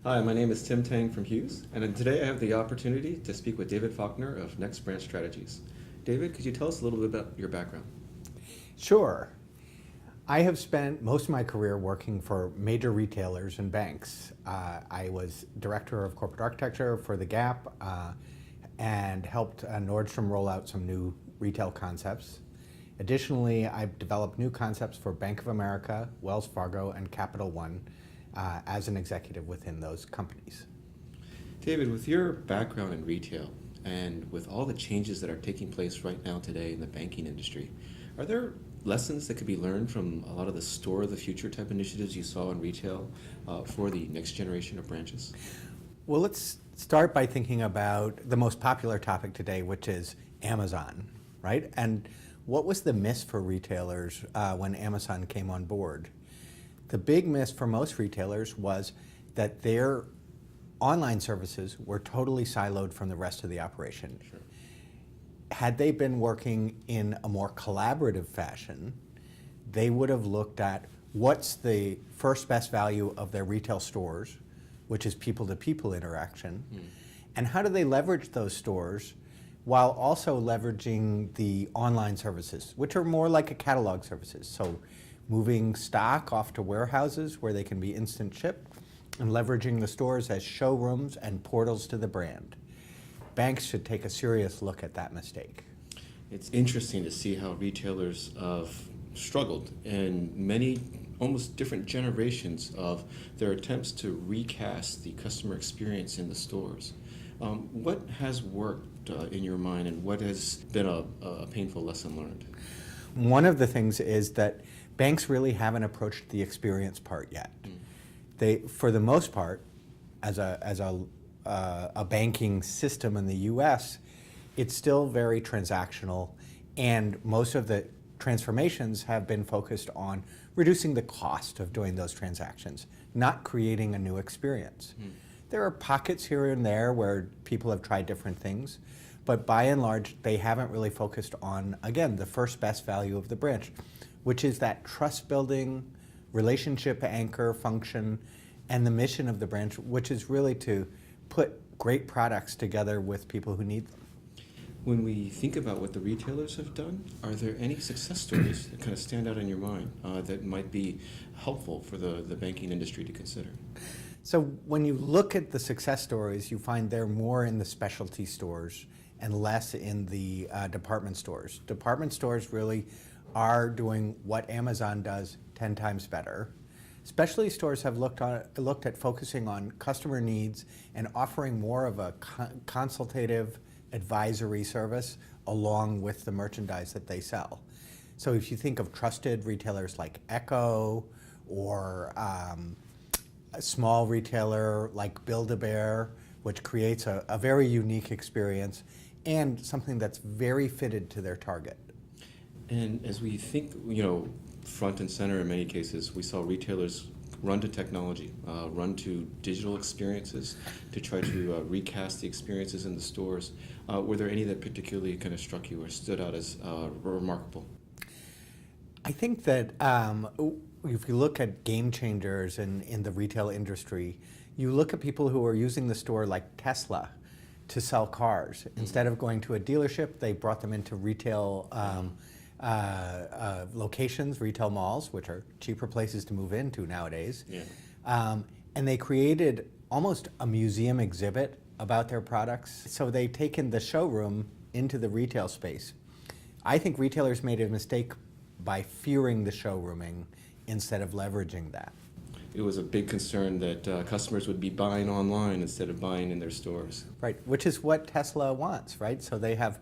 Hi, my name is Tim Tang from Hughes, and today I have the opportunity to speak with David Faulkner of Next Branch Strategies. David, could you tell us a little bit about your background? Sure. I have spent most of my career working for major retailers and banks. I was director of corporate architecture for the Gap and helped Nordstrom roll out some new retail concepts. Additionally, I've developed new concepts for Bank of America, Wells Fargo, and Capital One as an executive within those companies. David, with your background in retail and with all the changes that are taking place right now today in the banking industry, are there lessons that could be learned from a lot of the store of the future type initiatives you saw in retail for the next generation of branches? Well, let's start by thinking about the most popular topic today, which is Amazon, right? And what was the miss for retailers when Amazon came on board? The big miss for most retailers was that their online services were totally siloed from the rest of the operation. Sure. Had they been working in a more collaborative fashion, they would have looked at what's the first best value of their retail stores, which is people-to-people interaction, and how do they leverage those stores while also leveraging the online services, which are more like a catalog services. So moving stock off to warehouses where they can be instant shipped and leveraging the stores as showrooms and portals to the brand. Banks should take a serious look at that mistake. It's interesting to see how retailers have struggled in many almost different generations of their attempts to recast the customer experience in the stores. What has worked in your mind, and what has been a painful lesson learned? One of the things is that banks really haven't approached the experience part yet. They, for the most part, as a banking system in the U.S., it's still very transactional, and most of the transformations have been focused on reducing the cost of doing those transactions, not creating a new experience. There are pockets here and there where people have tried different things, but by and large, they haven't really focused on, again, the first best value of the branch, which is that trust building, relationship anchor function, and the mission of the branch, which is really to put great products together with people who need them. When we think about what the retailers have done, are there any success stories that kind of stand out in your mind that might be helpful for the banking industry to consider? So when you look at the success stories, you find they're more in the specialty stores and less in the department stores. Department stores really are doing what Amazon does 10 times better. Specialty stores have looked at focusing on customer needs and offering more of a consultative advisory service along with the merchandise that they sell. So if you think of trusted retailers like Echo or a small retailer like Build-A-Bear, which creates a very unique experience and something that's very fitted to their target. And as we think, front and center in many cases, we saw retailers run to technology, run to digital experiences to try to recast the experiences in the stores. Were there any that particularly kind of struck you or stood out as remarkable? I think that if you look at game changers in the retail industry, you look at people who are using the store like Tesla to sell cars. Instead of going to a dealership, they brought them into retail locations, retail malls, which are cheaper places to move into nowadays. Yeah. And they created almost a museum exhibit about their products. So they've taken the showroom into the retail space. I think retailers made a mistake by fearing the showrooming instead of leveraging that. It was a big concern that customers would be buying online instead of buying in their stores. Right, which is what Tesla wants, right? So they have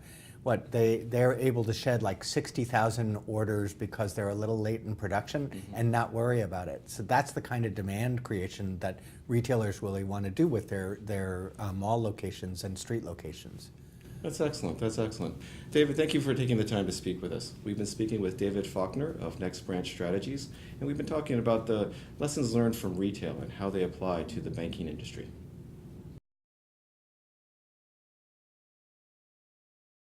they're able to shed like 60,000 orders because they're a little late in production and not worry about it. So that's the kind of demand creation that retailers really want to do with their mall locations and street locations. That's excellent. That's excellent. David, thank you for taking the time to speak with us. We've been speaking with David Faulkner of Next Branch Strategies, and we've been talking about the lessons learned from retail and how they apply to the banking industry.